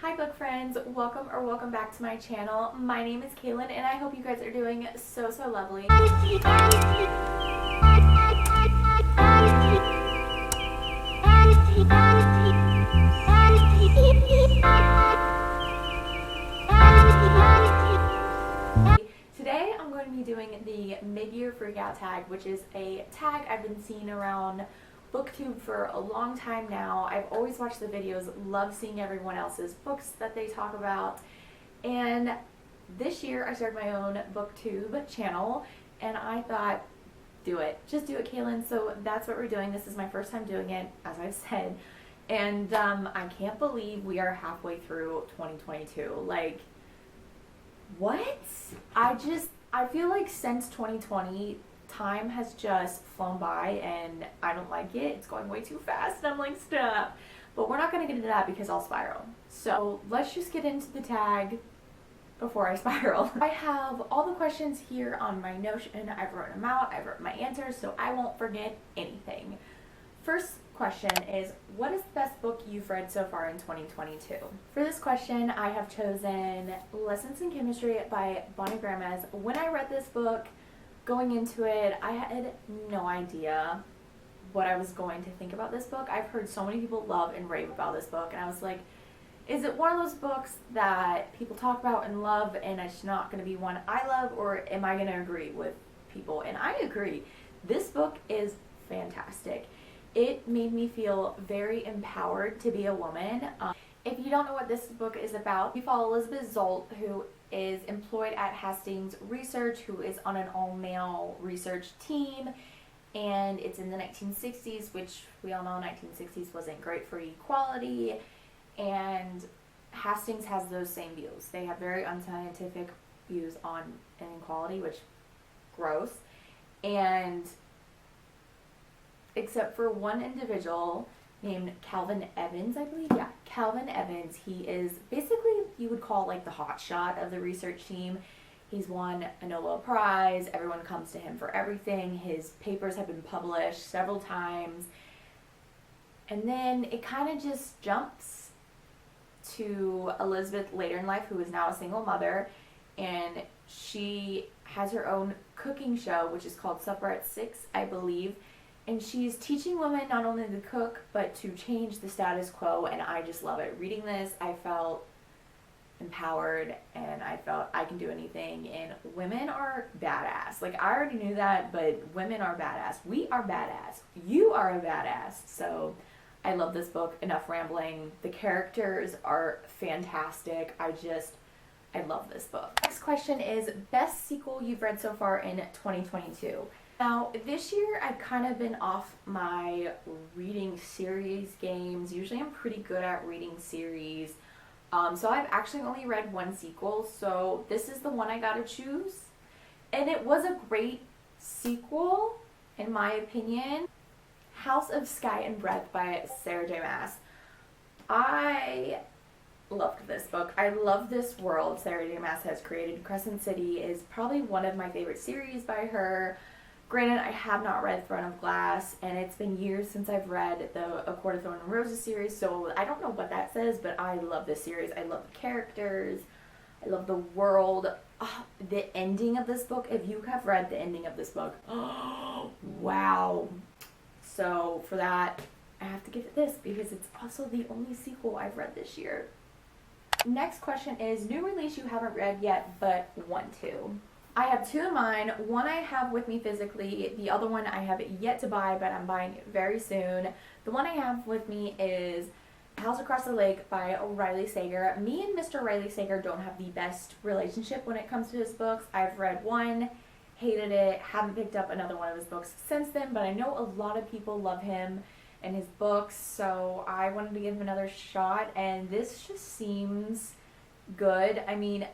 Hi book friends, welcome back to my channel. My name is Kaylin and I hope you guys are doing so lovely. Today I'm going to be doing the mid-year freakout tag, which is a tag I've been seeing around booktube for a long time now. I've always watched the videos, love seeing everyone else's books that they talk about, and this year I started my own booktube channel and I thought, do it, just do it, Kaylin. So that's what we're doing. This is my first time doing it, as I've said, and I can't believe we are halfway through 2022. Like, what? I feel like since 2020 time has just flown by and I don't like it. It's going way too fast and I'm like, stop. But we're not going to get into that because I'll spiral. So let's just get into the tag before I spiral. I have all the questions here on my Notion. I've written them out. I've written my answers so I won't forget anything. First question is, what is the best book you've read so far in 2022? For this question, I have chosen Lessons in Chemistry by Bonnie Gramez. When I read this book, going into it, I had no idea what I was going to think about this book. I've heard so many people love and rave about this book, and I was like, is it one of those books that people talk about and love and it's not going to be one I love, or am I going to agree with people? And I agree. This book is fantastic. It made me feel very empowered to be a woman. If you don't know what this book is about, we follow Elizabeth Zolt, who is employed at Hastings Research, who is on an all-male research team, and it's in the 1960s, which we all know 1960s wasn't great for equality, and Hastings has those same views. They have very unscientific views on inequality, which gross, and except for one individual named Calvin Evans, I believe. Yeah, Calvin Evans. He is basically, you would call like the hot shot of the research team. He's won a Nobel Prize. Everyone comes to him for everything. His papers have been published several times. And then it kind of just jumps to Elizabeth later in life, who is now a single mother, and she has her own cooking show, which is called Supper at 6, I believe. And she's teaching women not only to cook, but to change the status quo, and I just love it. Reading this, I felt empowered, and I felt I can do anything, and women are badass. Like, I already knew that, but women are badass. We are badass. You are a badass. So, I love this book. Enough rambling. The characters are fantastic. I love this book. Next question is, best sequel you've read so far in 2022? Now, this year I've kind of been off my reading series games. Usually I'm pretty good at reading series. So I've actually only read one sequel, so this is the one I gotta choose. And it was a great sequel, in my opinion. House of Sky and Breath by Sarah J. Maas. I loved this book. I love this world Sarah J. Maas has created. Crescent City is probably one of my favorite series by her. Granted, I have not read Throne of Glass, and it's been years since I've read the A Court of Thorns and Roses series, so I don't know what that says, but I love this series. I love the characters. I love the world. The ending of this book, if you have read the ending of this book, wow. So for that, I have to give it this, because it's also the only sequel I've read this year. Next question is, new release you haven't read yet, but want to. I have two in mind. One I have with me physically. The other one I have yet to buy, but I'm buying it very soon. The one I have with me is House Across the Lake by Riley Sager. Me and Mr. Riley Sager don't have the best relationship when it comes to his books. I've read one, hated it, haven't picked up another one of his books since then, but I know a lot of people love him and his books, so I wanted to give him another shot, and this just seems good. I mean,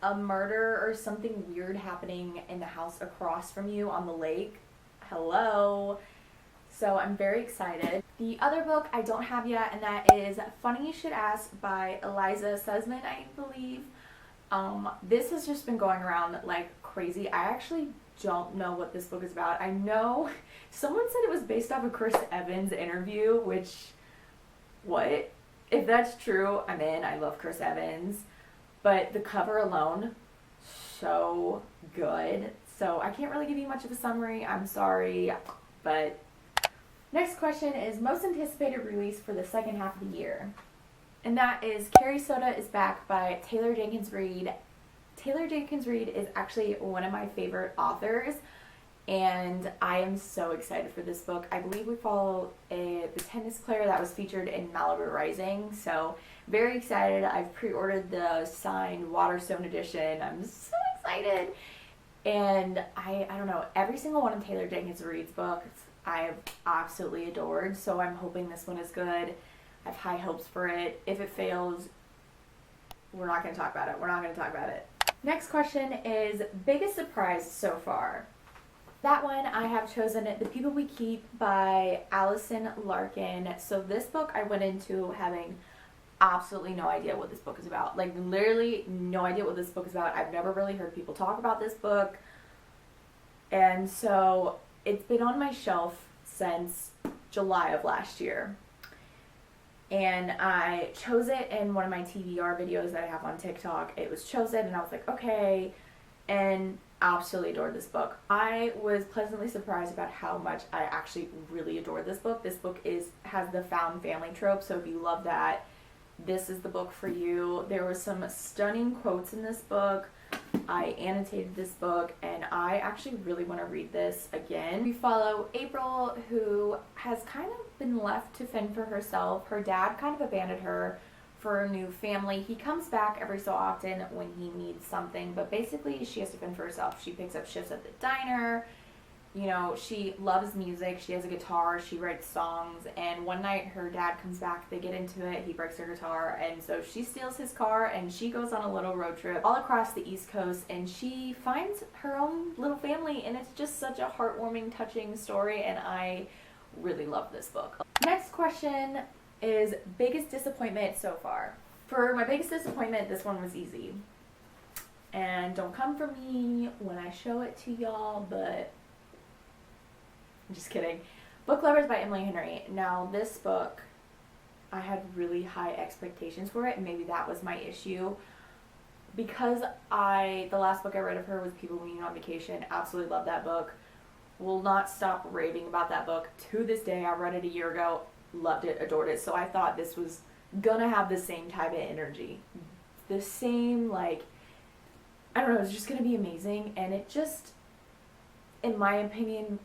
a murder or something weird happening in the house across from you on the lake. Hello. So I'm very excited. The other book I don't have yet, and that is Funny You Should Ask by Eliza Sussman, I believe. This has just been going around like crazy. I actually don't know what this book is about. I know someone said it was based off a Chris Evans interview, which, what? If that's true, I'm in. I love Chris Evans. But the cover alone, so good. So I can't really give you much of a summary. I'm sorry. But next question is most anticipated release for the second half of the year. And that is Carrie Soda is Back by Taylor Jenkins Reid. Taylor Jenkins Reid is actually one of my favorite authors, and I am so excited for this book. I believe we follow the tennis player that was featured in Malibu Rising, so very excited. I've pre-ordered the signed Waterstone edition. I'm so excited. And I don't know, every single one of Taylor Jenkins Reid's books I have absolutely adored, so I'm hoping this one is good. I have high hopes for it. If it fails, we're not going to talk about it. Next question is biggest surprise so far. That one I have chosen The People We Keep by Allison Larkin. So this book I went into having absolutely no idea what this book is about. Like literally no idea what this book is about. I've never really heard people talk about this book. And so it's been on my shelf since July of last year. And I chose it in one of my TBR videos that I have on TikTok. It was chosen and I was like, okay, and absolutely adored this book. I was pleasantly surprised about how much I actually really adored this book. This book has the found family trope, so if you love that, this is the book for you. There were some stunning quotes in this book. I annotated this book, and I actually really want to read this again. We follow April, who has kind of been left to fend for herself. Her dad kind of abandoned her for a new family. He comes back every so often when he needs something, but basically she has to fend for herself. She picks up shifts at the diner. You know, she loves music. She has a guitar. She writes songs. And one night her dad comes back. They get into it. He breaks her guitar. And so she steals his car and she goes on a little road trip all across the East Coast. And she finds her own little family. And it's just such a heartwarming, touching story. And I really love this book. Next question is biggest disappointment so far. For my biggest disappointment, this one was easy. And don't come for me when I show it to y'all, but I'm just kidding. Book Lovers by Emily Henry. Now, this book, I had really high expectations for it, and maybe that was my issue. Because the last book I read of her was People We Meet on Vacation. Absolutely love that book. Will not stop raving about that book. To this day, I read it a year ago. Loved it, adored it. So I thought this was gonna have the same type of energy. The same, like, I don't know, it was just gonna be amazing. And it just, in my opinion,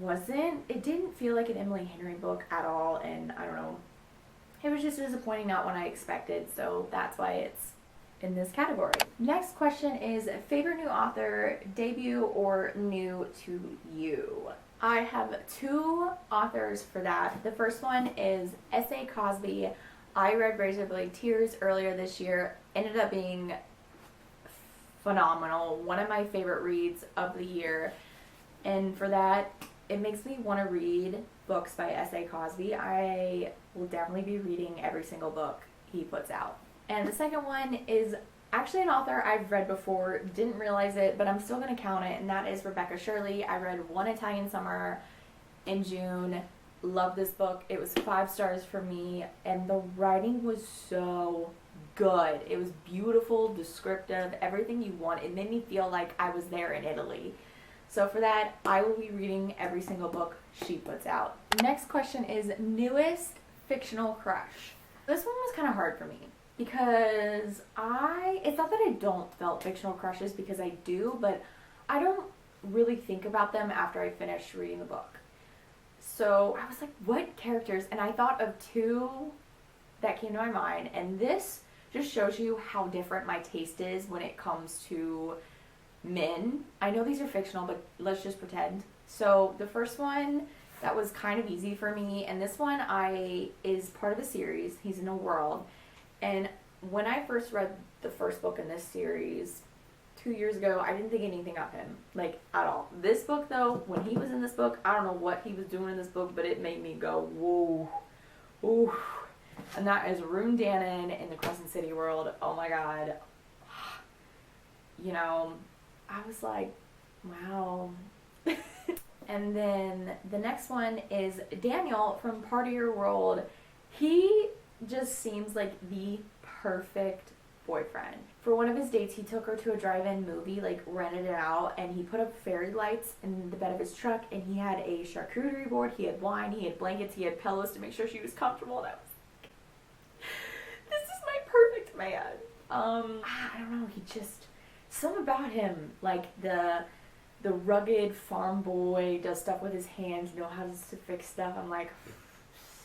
it didn't feel like an Emily Henry book at all, and I don't know, it was just disappointing, not what I expected, so that's why it's in this category. Next question is favorite new author, debut, or new to you? I have two authors for that. The first one is S.A. Cosby. I read Razorblade Tears earlier this year, ended up being phenomenal, one of my favorite reads of the year, and for that, it makes me want to read books by S.A. Cosby. I will definitely be reading every single book he puts out. And the second one is actually an author I've read before, didn't realize it, but I'm still going to count it, and that is Rebecca Shirley. I read One Italian Summer in June. Love this book. It was 5 stars for me, and the writing was so good. It was beautiful, descriptive, everything you want. It made me feel like I was there in Italy. So for that, I will be reading every single book she puts out. Next question is newest fictional crush. This one was kind of hard for me because it's not that I don't develop fictional crushes, because I do, but I don't really think about them after I finish reading the book. So I was like, what characters? And I thought of 2 that came to my mind, and this just shows you how different my taste is when it comes to men. I know these are fictional, but let's just pretend. So the first one, that was kind of easy for me, and this one is part of a series. He's in a world, and when I first read the first book in this series 2 years ago, I didn't think anything of him, like, at all. This book, though, when he was in this book, I don't know what he was doing in this book, but it made me go, whoa, ooh. And that is Rune Dannon in the Crescent City world. Oh my god. You know, I was like, wow. And then the next one is Daniel from Part of Your World. He just seems like the perfect boyfriend. For one of his dates, he took her to a drive-in movie, like rented it out, and he put up fairy lights in the bed of his truck, and he had a charcuterie board, he had wine, he had blankets, he had pillows to make sure she was comfortable, and I was like, this is my perfect man. I don't know, he just, something about him, like the rugged farm boy, does stuff with his hands, know how to fix stuff. I'm like,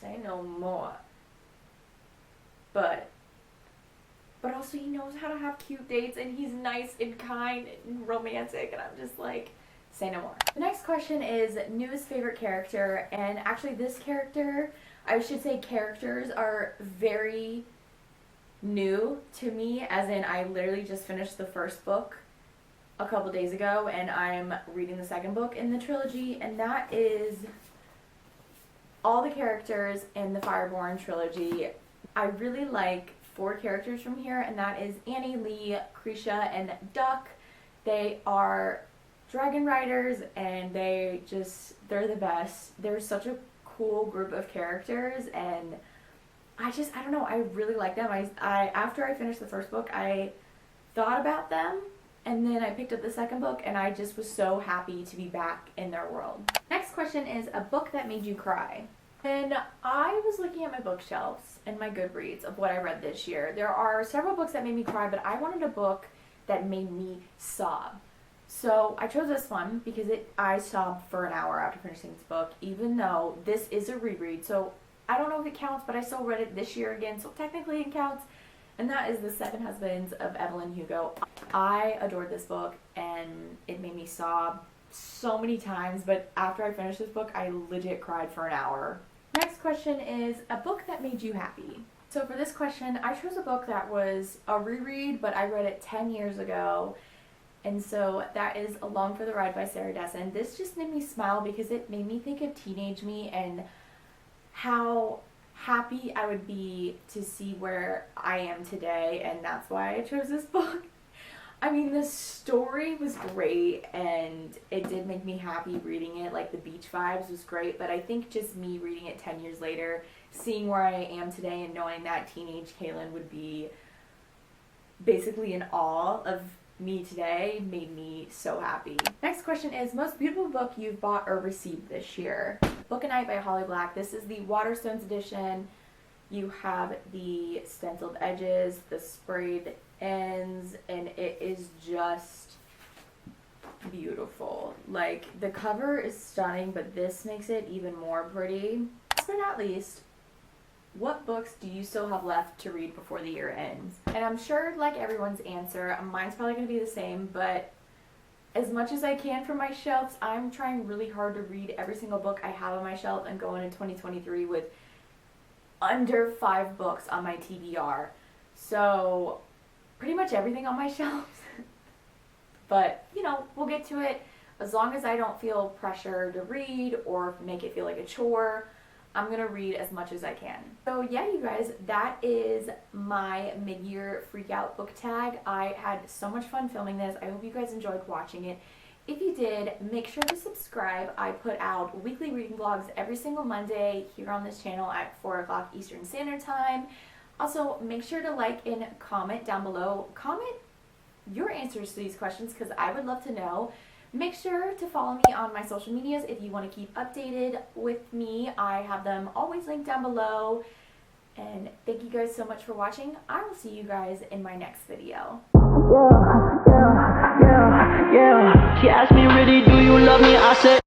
say no more. But also he knows how to have cute dates, and he's nice and kind and romantic, and I'm just like, say no more. The next question is newest favorite character, and actually this character, I should say characters are very new to me, as in I literally just finished the first book a couple days ago, and I'm reading the second book in the trilogy, and that is all the characters in the Fireborn trilogy. I really like 4 characters from here, and that is Annie, Lee, Krisha, and Duck. They are dragon riders, and they're the best. They're such a cool group of characters, and I don't know, I really like them. I after I finished the first book, I thought about them, and then I picked up the second book, and I just was so happy to be back in their world. Next question is a book that made you cry. And I was looking at my bookshelves and my Goodreads of what I read this year. There are several books that made me cry, but I wanted a book that made me sob. So I chose this one because I sobbed for an hour after finishing this book, even though this is a reread. So I don't know if it counts, but I still read it this year again, so technically it counts. And that is The 7 Husbands of Evelyn Hugo. I adored this book, and it made me sob so many times, but after I finished this book, I legit cried for an hour. Next question is a book that made you happy. So for this question, I chose a book that was a reread, but I read it 10 years ago. And so that is Along for the Ride by Sarah Dessen. This just made me smile because it made me think of teenage me and how happy I would be to see where I am today, and that's why I chose this book. I mean, the story was great, and it did make me happy reading it. Like, the beach vibes was great, but I think just me reading it 10 years later, seeing where I am today and knowing that teenage Kaylin would be basically in awe of me today made me so happy. Next question is most beautiful book you've bought or received this year. Book a Night by Holly Black. This is the Waterstones edition. You have the stenciled edges, the sprayed ends, and it is just beautiful. Like, the cover is stunning, but this makes it even more pretty. Last but not least, what books do you still have left to read before the year ends? And I'm sure, like everyone's answer, mine's probably going to be the same, but as much as I can from my shelves, I'm trying really hard to read every single book I have on my shelf and go into 2023 with under 5 books on my TBR. So, pretty much everything on my shelves. But, you know, we'll get to it. As long as I don't feel pressure to read or make it feel like a chore, I'm going to read as much as I can. So yeah, you guys, that is my mid-year freakout book tag. I had so much fun filming this. I hope you guys enjoyed watching it. If you did, make sure to subscribe. I put out weekly reading vlogs every single Monday here on this channel at 4 o'clock Eastern Standard Time. Also, make sure to like and comment down below. Comment your answers to these questions because I would love to know. Make sure to follow me on my social medias if you want to keep updated with me. I have them always linked down below. And thank you guys so much for watching. I will see you guys in my next video. Yeah. She asked me, really, do you love me? I said